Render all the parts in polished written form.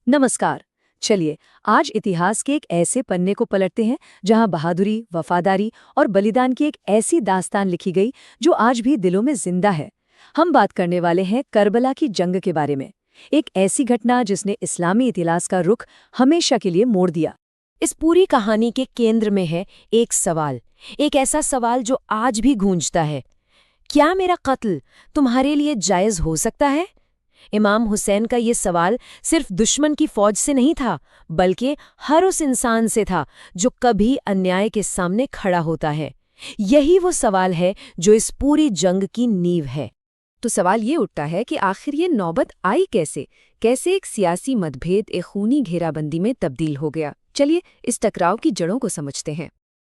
नमस्कार। चलिए आज इतिहास के एक ऐसे पन्ने को पलटते हैं जहां बहादुरी, वफादारी और बलिदान की एक ऐसी दास्तान लिखी गई जो आज भी दिलों में जिंदा है। हम बात करने वाले हैं करबला की जंग के बारे में। एक ऐसी घटना जिसने इस्लामी इतिहास का रुख हमेशा के लिए मोड़ दिया। इस पूरी कहानी के केंद्र में है एक सवाल, एक ऐसा सवाल जो आज भी गूंजता है। क्या मेरा कत्ल तुम्हारे लिए जायज हो सकता है? इमाम हुसैन का ये सवाल सिर्फ दुश्मन की फौज से नहीं था, बल्कि हर उस इंसान से था जो कभी अन्याय के सामने खड़ा होता है। यही वो सवाल है जो इस पूरी जंग की नींव है। तो सवाल ये उठता है कि आखिर ये नौबत आई कैसे? कैसे एक सियासी मतभेद एक खूनी घेराबंदी में तब्दील हो गया? चलिए इस टकराव की जड़ों को समझते हैं।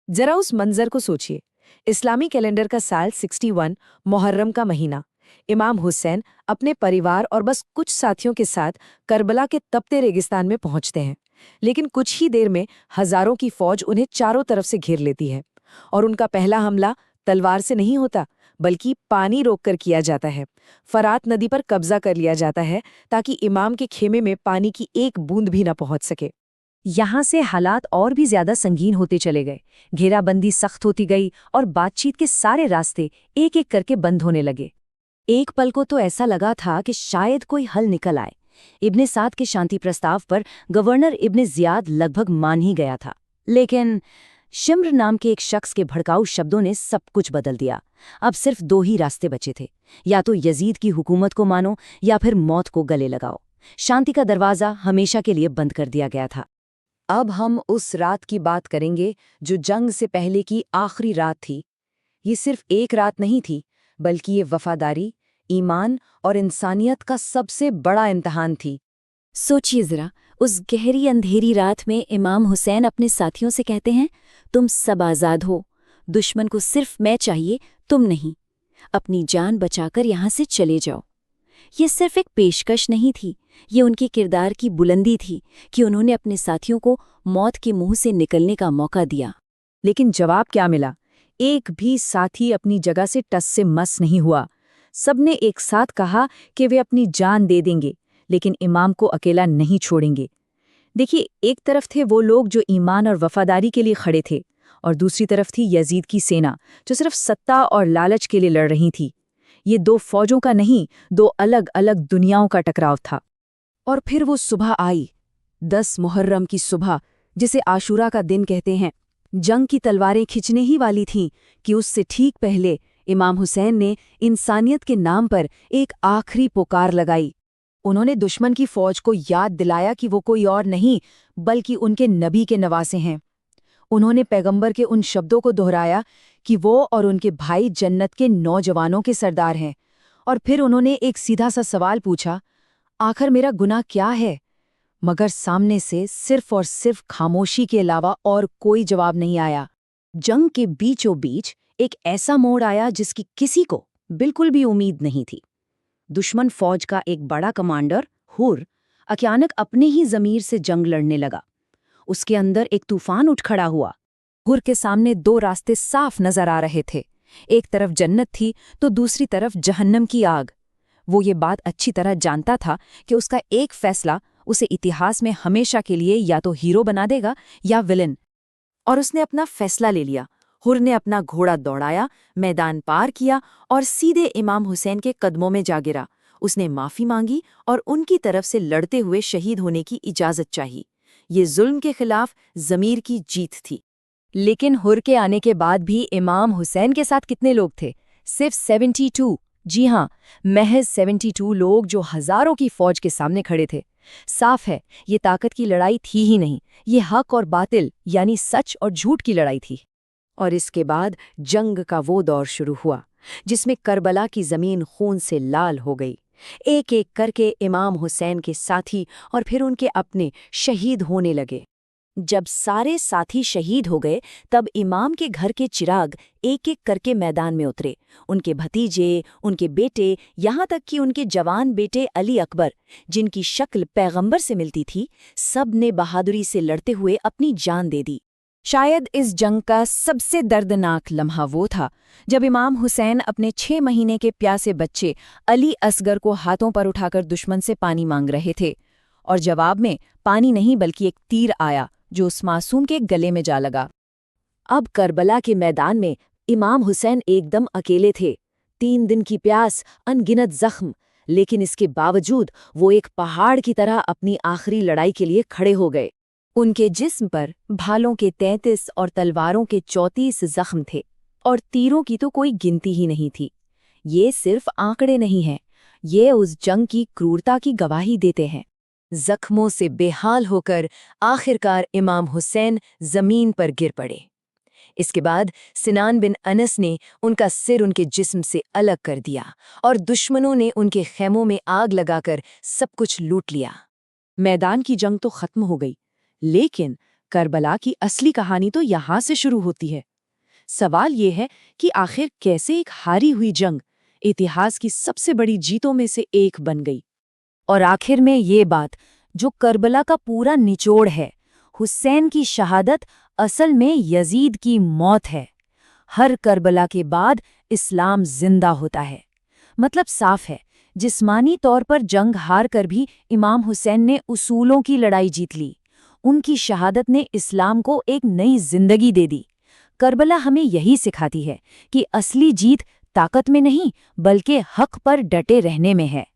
जरा उस मंजर को सोचिए। इस्लामी कैलेंडर का साल 61, मुहर्रम का महीना। इमाम हुसैन अपने परिवार और बस कुछ साथियों के साथ करबला के तपते रेगिस्तान में पहुंचते हैं। लेकिन कुछ ही देर में हजारों की फौज उन्हें चारों तरफ से घेर लेती है। और उनका पहला हमला तलवार से नहीं होता, बल्कि पानी रोककर किया जाता है। फरात नदी पर कब्जा कर लिया जाता है ताकि इमाम के खेमे में पानी की एक बूंद भी न पहुंच सके। यहाँ से हालात और भी ज्यादा संगीन होते चले गए। घेराबंदी सख्त होती गई और बातचीत के सारे रास्ते एक एक करके बंद होने लगे। एक पल को तो ऐसा लगा था कि शायद कोई हल निकल आए। इब्ने साद के शांति प्रस्ताव पर गवर्नर इब्ने जियाद लगभग मान ही गया था। लेकिन शिम्र नाम के एक शख्स के भड़काऊ शब्दों ने सब कुछ बदल दिया। अब सिर्फ दो ही रास्ते बचे थे, या तो यजीद की हुकूमत को मानो या फिर मौत को गले लगाओ। शांति का दरवाज़ा हमेशा के लिए बंद कर दिया गया था। अब हम उस रात की बात करेंगे जो जंग से पहले की आखिरी रात थी। ये सिर्फ एक रात नहीं थी, बल्कि ये वफादारी, ईमान और इंसानियत का सबसे बड़ा इम्तिहान थी। सोचिए जरा, उस गहरी अंधेरी रात में इमाम हुसैन अपने साथियों से कहते हैं, तुम सब आज़ाद हो, दुश्मन को सिर्फ मैं चाहिए, तुम नहीं। अपनी जान बचाकर यहाँ से चले जाओ। ये सिर्फ एक पेशकश नहीं थी, ये उनके किरदार की बुलंदी थी कि उन्होंने अपने साथियों को मौत के मुंह से निकलने का मौका दिया। लेकिन जवाब क्या मिला? एक भी साथी अपनी जगह से टस से मस नहीं हुआ। सबने एक साथ कहा कि वे अपनी जान दे देंगे, लेकिन इमाम को अकेला नहीं छोड़ेंगे। देखिए, एक तरफ थे वो लोग जो ईमान और वफादारी के लिए खड़े थे, और दूसरी तरफ थी यजीद की सेना जो सिर्फ सत्ता और लालच के लिए लड़ रही थी। ये दो फौजों का नहीं, दो अलग अलग दुनियाओं का टकराव था। और फिर वो सुबह आई, 10 मुहर्रम की सुबह, जिसे आशूरा का दिन कहते हैं। जंग की तलवारें खिंचने ही वाली थीं कि उससे ठीक पहले इमाम हुसैन ने इंसानियत के नाम पर एक आखिरी पुकार लगाई। उन्होंने दुश्मन की फौज को याद दिलाया कि वो कोई और नहीं, बल्कि उनके नबी के नवासे हैं। उन्होंने पैगंबर के उन शब्दों को दोहराया कि वो और उनके भाई जन्नत के नौजवानों के सरदार हैं। और फिर उन्होंने एक सीधा सा सवाल पूछा, आखिर मेरा गुनाह क्या है? मगर सामने से सिर्फ और सिर्फ खामोशी के अलावा और कोई जवाब नहीं आया। जंग के बीचों बीच एक ऐसा मोड़ आया जिसकी किसी को बिल्कुल भी उम्मीद नहीं थी। दुश्मन फौज का एक बड़ा कमांडर हुर अचानक अपने ही ज़मीर से जंग लड़ने लगा। उसके अंदर एक तूफान उठ खड़ा हुआ। हुर के सामने दो रास्ते साफ नजर आ रहे थे। एक तरफ जन्नत थी तो दूसरी तरफ जहन्नम की आग। वो ये बात अच्छी तरह जानता था कि उसका एक फैसला उसे इतिहास में हमेशा के लिए या तो हीरो बना देगा या विलन। और उसने अपना फैसला ले लिया। हुर ने अपना घोड़ा दौड़ाया, मैदान पार किया और सीधे इमाम हुसैन के कदमों में जा गिरा। उसने माफ़ी मांगी और उनकी तरफ से लड़ते हुए शहीद होने की इजाज़त चाही। ये जुल्म के खिलाफ ज़मीर की जीत थी। लेकिन हुर के आने के बाद भी इमाम हुसैन के साथ कितने लोग थे? सिर्फ 72। जी हाँ, महज 72 लोग जो हज़ारों की फौज के सामने खड़े थे। साफ है, ये ताकत की लड़ाई थी ही नहीं, ये हक और बातिल यानी सच और झूठ की लड़ाई थी। और इसके बाद जंग का वो दौर शुरू हुआ जिसमें करबला की ज़मीन खून से लाल हो गई। एक एक करके इमाम हुसैन के साथी और फिर उनके अपने शहीद होने लगे। जब सारे साथी शहीद हो गए, तब इमाम के घर के चिराग एक एक करके मैदान में उतरे। उनके भतीजे, उनके बेटे, यहाँ तक कि उनके जवान बेटे अली अकबर, जिनकी शक्ल पैगंबर से मिलती थी, सब ने बहादुरी से लड़ते हुए अपनी जान दे दी। शायद इस जंग का सबसे दर्दनाक लम्हा वो था जब इमाम हुसैन अपने 6 महीने के प्यासे बच्चे अली असगर को हाथों पर उठाकर दुश्मन से पानी मांग रहे थे। और जवाब में पानी नहीं बल्कि एक तीर आया जो उस मासूम के गले में जा लगा। अब करबला के मैदान में इमाम हुसैन एकदम अकेले थे। 3 दिन की प्यास, अनगिनत जख्म, लेकिन इसके बावजूद वो एक पहाड़ की तरह अपनी आखिरी लड़ाई के लिए खड़े हो गए। उनके जिस्म पर भालों के 33 और तलवारों के 34 जख्म थे, और तीरों की तो कोई गिनती ही नहीं थी। ये सिर्फ आंकड़े नहीं हैं, ये उस जंग की क्रूरता की गवाही देते हैं। जख्मों से बेहाल होकर आखिरकार इमाम हुसैन जमीन पर गिर पड़े। इसके बाद सिनान बिन अनस ने उनका सिर उनके जिस्म से अलग कर दिया और दुश्मनों ने उनके खैमों में आग लगाकर सब कुछ लूट लिया। मैदान की जंग तो खत्म हो गई, लेकिन करबला की असली कहानी तो यहाँ से शुरू होती है। सवाल ये है कि आखिर कैसे एक हारी हुई जंग इतिहास की सबसे बड़ी जीतों में से एक बन गई। और आखिर में ये बात जो करबला का पूरा निचोड़ है, हुसैन की शहादत असल में यजीद की मौत है। हर करबला के बाद इस्लाम जिंदा होता है। मतलब साफ है, जिस्मानी तौर पर जंग हार कर भी इमाम हुसैन ने उसूलों की लड़ाई जीत ली। उनकी शहादत ने इस्लाम को एक नई जिंदगी दे दी। करबला हमें यही सिखाती है कि असली जीत ताकत में नहीं बल्कि हक पर डटे रहने में है।